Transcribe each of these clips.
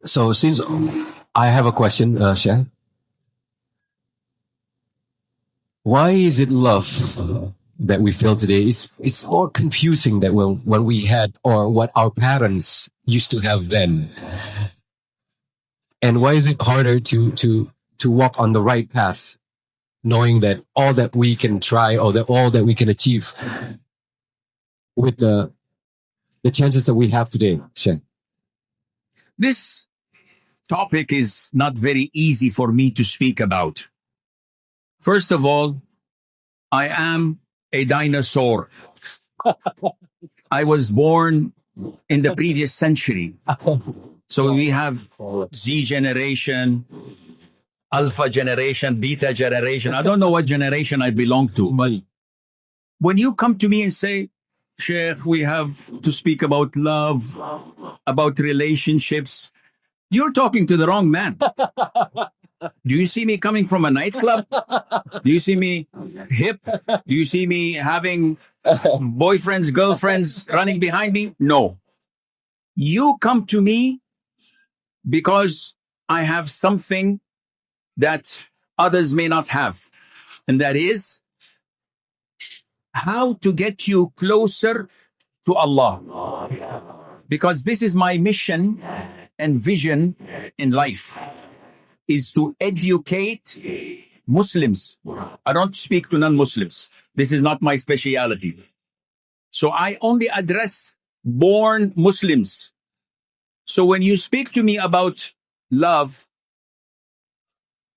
So since I have a question, Sheikh, why is it love that we feel today? It's more confusing than when we had or what our parents used to have then. And why is it harder to walk on the right path, knowing that all that we can try or that all that we can achieve with the chances that we have today, Sheikh? This topic is not very easy for me to speak about. First of all, I am a dinosaur. I was born in the previous century. So we have Z generation, Alpha generation, Beta generation. I don't know what generation I belong to. But when you come to me and say, Sheikh, we have to speak about love, about relationships, you're talking to the wrong man. Do you see me coming from a nightclub? Do you see me hip? Do you see me having boyfriends, girlfriends running behind me? No. You come to me because I have something that others may not have. And that is how to get you closer to Allah. Because this is my mission and vision in life, is to educate Muslims. I don't speak to non-Muslims. This is not my specialty. So I only address born Muslims. So when you speak to me about love,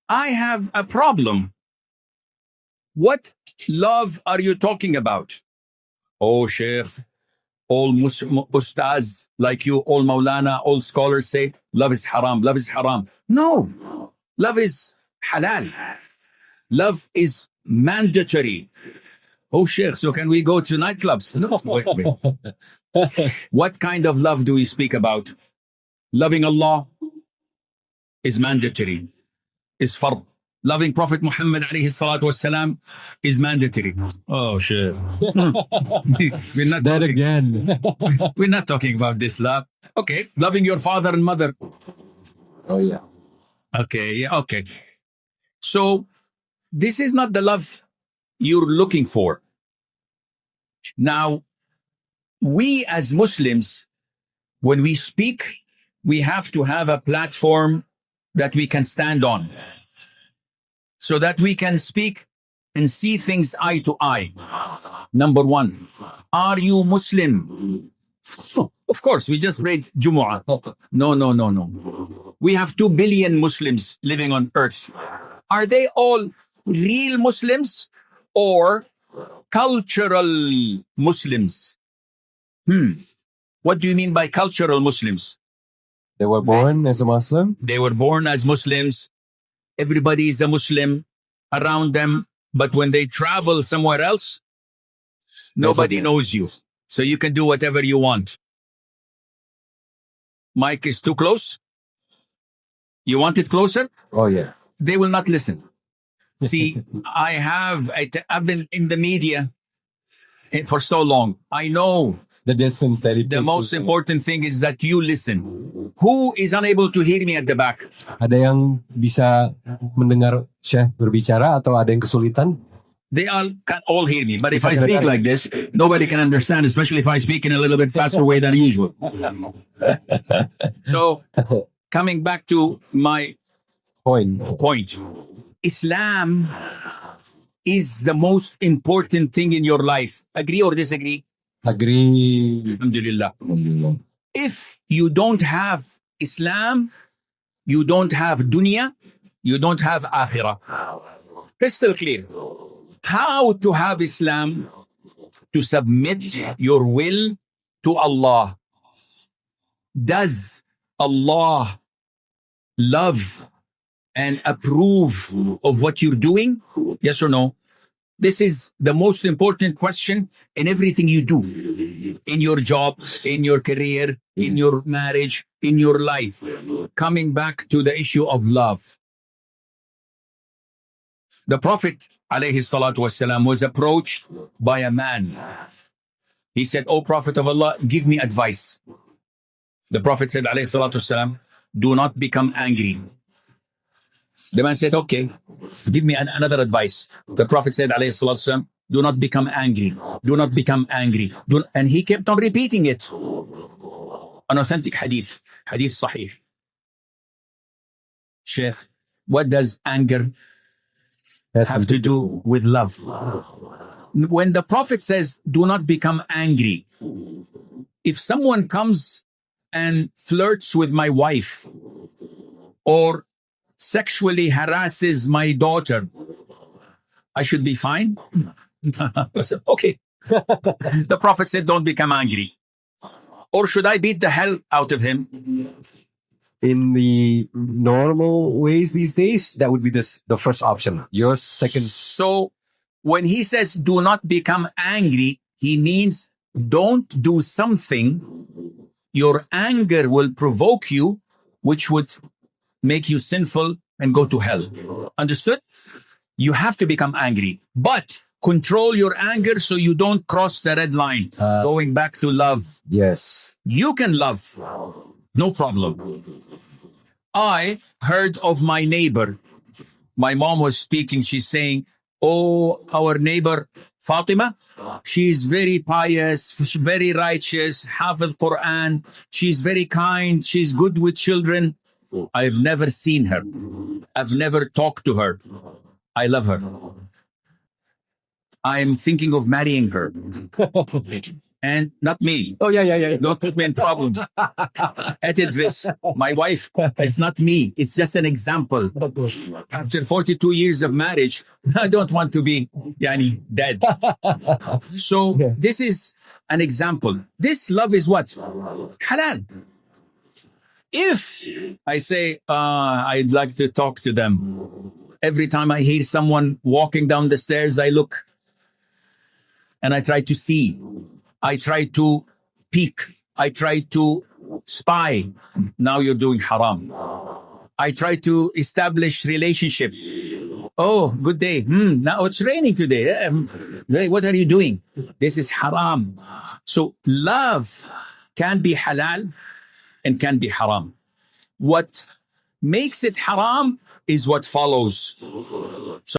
I have a problem. What love are you talking about? Oh, Sheikh, all ustaz like you, all Maulana, all scholars say love is haram, love is haram. No, love is halal. Love is mandatory. Oh, Sheikh, so can we go to nightclubs? No, wait. What kind of love do we speak about? Loving Allah is mandatory, is fard. Loving Prophet Muhammad alayhi salatu wasalam is mandatory. Oh, Sheikh. We're not That again. We're not talking about this love. Okay, loving your father and mother. Oh, yeah. Okay, yeah, okay. So this is not the love you're looking for. Now, we as Muslims, when we speak, we have to have a platform that we can stand on, so that we can speak and see things eye to eye. Number one, are you Muslim? Of course, we just prayed Jumu'ah. No. We have 2 billion Muslims living on earth. Are they all real Muslims or cultural Muslims? What do you mean by cultural Muslims? They were born as a Muslim? They were born as Muslims. Everybody is a Muslim around them. But when they travel somewhere else, nobody knows you. So you can do whatever you want. Mic is too close? You want it closer? Oh, yeah. They will not listen. See, I've been in the media for so long. I know The distance that it the takes most to- important thing is that you listen. Who is unable to hear me at the back? Ada yang bisa mendengar Syekh berbicara atau ada yang kesulitan? They all can all hear me. But if I speak like this, nobody can understand, especially if I speak in a little bit faster way than usual. So, coming back to my point, Islam is the most important thing in your life. Agree or disagree? Agree. Alhamdulillah. If you don't have Islam, you don't have dunya, you don't have akhirah. Crystal clear. How to have Islam? To submit your will to Allah. Does Allah love and approve of what you're doing? Yes or no? This is the most important question in everything you do. In your job, in your career, in your marriage, in your life. Coming back to the issue of love. The Prophet alayhi salatu wasalam was approached by a man. He said, "O Prophet of Allah, give me advice." The Prophet said alayhi salatu wasalam, do not become angry. The man said, okay, give me another advice. The Prophet said, alayhi salatu wasalam, do not become angry. Do not become angry. And he kept on repeating it. An authentic hadith. Hadith sahih. Sheikh, what does anger have to do with love? When the Prophet says, do not become angry, if someone comes and flirts with my wife or sexually harasses my daughter, I should be fine? Okay. The Prophet said, don't become angry. Or should I beat the hell out of him? In the normal ways these days, that would be the first option. Your second. So when he says do not become angry, he means don't do something your anger will provoke you, which would make you sinful and go to hell. Understood? You have to become angry, but control your anger so you don't cross the red line. Going back to love. Yes. You can love. No problem. I heard of my neighbor. My mom was speaking. She's saying, oh, our neighbor Fatima, she's very pious, very righteous, Hafiz Quran. She's very kind. She's good with children. I've never seen her. I've never talked to her. I love her. I'm thinking of marrying her. And not me. Oh, yeah. Don't put me in problems. Edit this. My wife, it's not me. It's just an example. After 42 years of marriage, I don't want to be dead. So this is an example. This love is what? Halal. If I say, I'd like to talk to them, every time I hear someone walking down the stairs, I look and I try to see. I try to peek. I try to spy. Now you're doing haram. I try to establish relationship. Oh, good day. Now it's raining today. What are you doing? This is haram. So love can be halal and can be haram. What makes it haram is what follows.